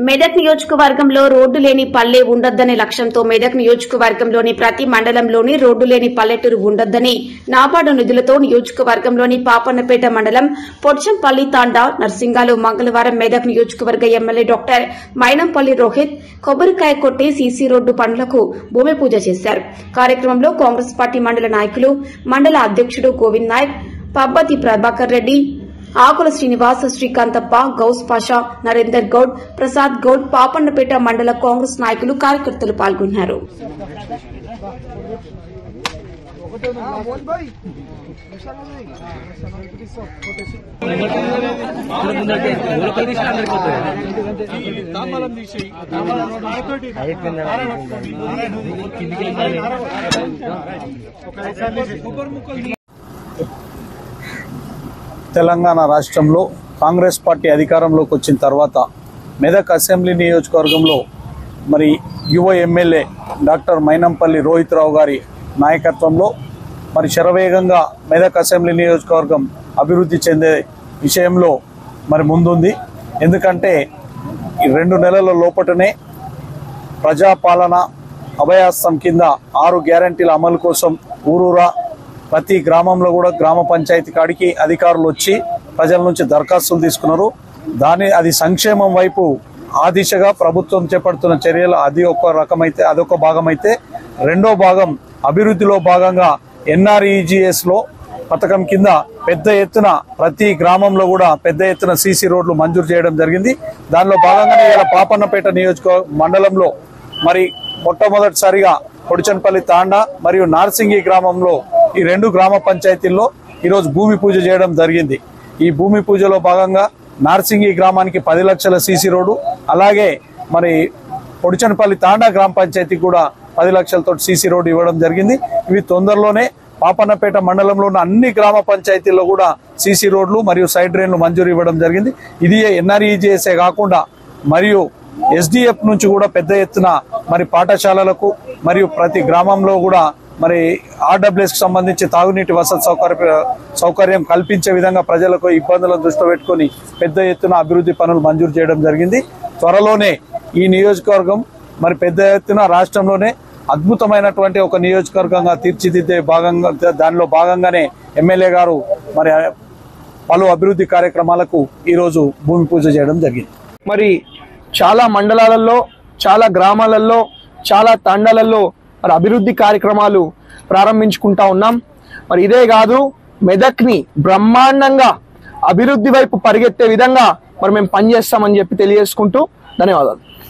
మెదక్ నియోజకవర్గంలో రోడ్డు లేని పల్లె ఉండొద్దనే లక్ష్యంతో మెదక్ నియోజకవర్గంలోని ప్రతి మండలంలోని రోడ్డు లేని పల్లెటూరు ఉండొద్దని నాబార్డు నిధులతో నియోజకవర్గంలోని పాపన్నపేట మండలం పొడ్చంపల్లి తాండా నర్సింగాలో మంగళవారం మెదక్ నియోజకవర్గ ఎమ్మెల్యే డాక్టర్ మైనంపల్లి రోహిత్ కొబ్బరికాయ కొట్టి సీసీ రోడ్డు పనులకు భూమి పూజ చేశారు. కార్యక్రమంలో కాంగ్రెస్ పార్టీ మండల నాయకులు మండల అధ్యక్షుడు గోవింద్ నాయక్, పబ్బతి ప్రభాకర్ రెడ్డి, ఆకుల శ్రీనివాస, శ్రీకాంతప్ప, గౌస్ పాషా, నరేందర్ గౌడ్, ప్రసాద్ గౌడ్, పాపన్నపేట మండల కాంగ్రెస్ నాయకులు కార్యకర్తలు పాల్గొన్నారు. తెలంగాణ రాష్ట్రంలో కాంగ్రెస్ పార్టీ అధికారంలోకి వచ్చిన తర్వాత మెదక్ అసెంబ్లీ నియోజకవర్గంలో మరి యువ ఎమ్మెల్యే డాక్టర్ మైనంపల్లి రోహిత్ రావు గారి నాయకత్వంలో మరి శరవేగంగా మెదక్ అసెంబ్లీ నియోజకవర్గం అభివృద్ధి చెందే విషయంలో మరి ముందుంది. ఎందుకంటే ఈ 2 నెలల లోపటనే ప్రజాపాలన అభయాస్తం కింద 6 గ్యారంటీల అమలు కోసం ఊరూరా ప్రతి గ్రామంలో కూడా గ్రామ పంచాయతీ కాడికి అధికారులు వచ్చి ప్రజల నుంచి దరఖాస్తులు తీసుకున్నారు. అది సంక్షేమం వైపు ఆ దిశగా ప్రభుత్వం చేపడుతున్న చర్యలు అదొక భాగం అయితే రెండో భాగం అభివృద్ధిలో భాగంగా NREGS లో పథకం కింద పెద్ద ఎత్తున ప్రతి గ్రామంలో కూడా పెద్ద ఎత్తున సీసీ రోడ్లు మంజూరు చేయడం జరిగింది. దానిలో భాగంగానే ఇలా పాపన్నపేట మండలంలో మరి మొట్టమొదటిసారిగా పొడిచన్పల్లి తాండా మరియు నార్సింగి గ్రామంలో ఈ 2 గ్రామ పంచాయతీల్లో ఈరోజు భూమి పూజ చేయడం జరిగింది. ఈ భూమి పూజలో భాగంగా నార్సింగి గ్రామానికి 10 లక్షల సీసీ రోడ్డు, అలాగే మరి పొడిచన్పల్లి తాండా గ్రామ పంచాయతీకి కూడా 10 లక్షలతో సీసీ రోడ్డు ఇవ్వడం జరిగింది. ఇవి తొందరలోనే పాపన్నపేట మండలంలో ఉన్న అన్ని గ్రామ పంచాయతీల్లో కూడా సీసీ రోడ్లు మరియు సైడ్ డ్రైన్లు మంజూరు ఇవ్వడం జరిగింది. ఇది NREGS కాకుండా మరియు SDF నుంచి కూడా పెద్ద ఎత్తున మరి పాఠశాలలకు మరియు ప్రతి గ్రామంలో కూడా మరి RWS కి సంబంధించి తాగునీటి వసతి సౌకర్యం కల్పించే విధంగా ప్రజలకు ఇబ్బందులను దృష్టిలో పెట్టుకుని పెద్ద ఎత్తున అభివృద్ధి పనులు మంజూరు చేయడం జరిగింది. త్వరలోనే ఈ నియోజకవర్గం మరి పెద్ద ఎత్తున రాష్ట్రంలోనే అద్భుతమైనటువంటి ఒక నియోజకవర్గంగా తీర్చిదిద్దే దానిలో భాగంగానే ఎమ్మెల్యే గారు మరి పలు అభివృద్ధి కార్యక్రమాలకు ఈరోజు భూమి పూజ చేయడం జరిగింది. మరి చాలా మండలాలలో, చాలా గ్రామాలలో, చాలా తండాలలో మరి అభివృద్ధి కార్యక్రమాలు ప్రారంభించుకుంటా ఉన్నాం. మరి ఇదే కాదు, మెదక్ని బ్రహ్మాండంగా అభివృద్ధి వైపు పరిగెత్తే విధంగా మరి మేము పనిచేస్తామని చెప్పి తెలియజేసుకుంటూ ధన్యవాదాలు.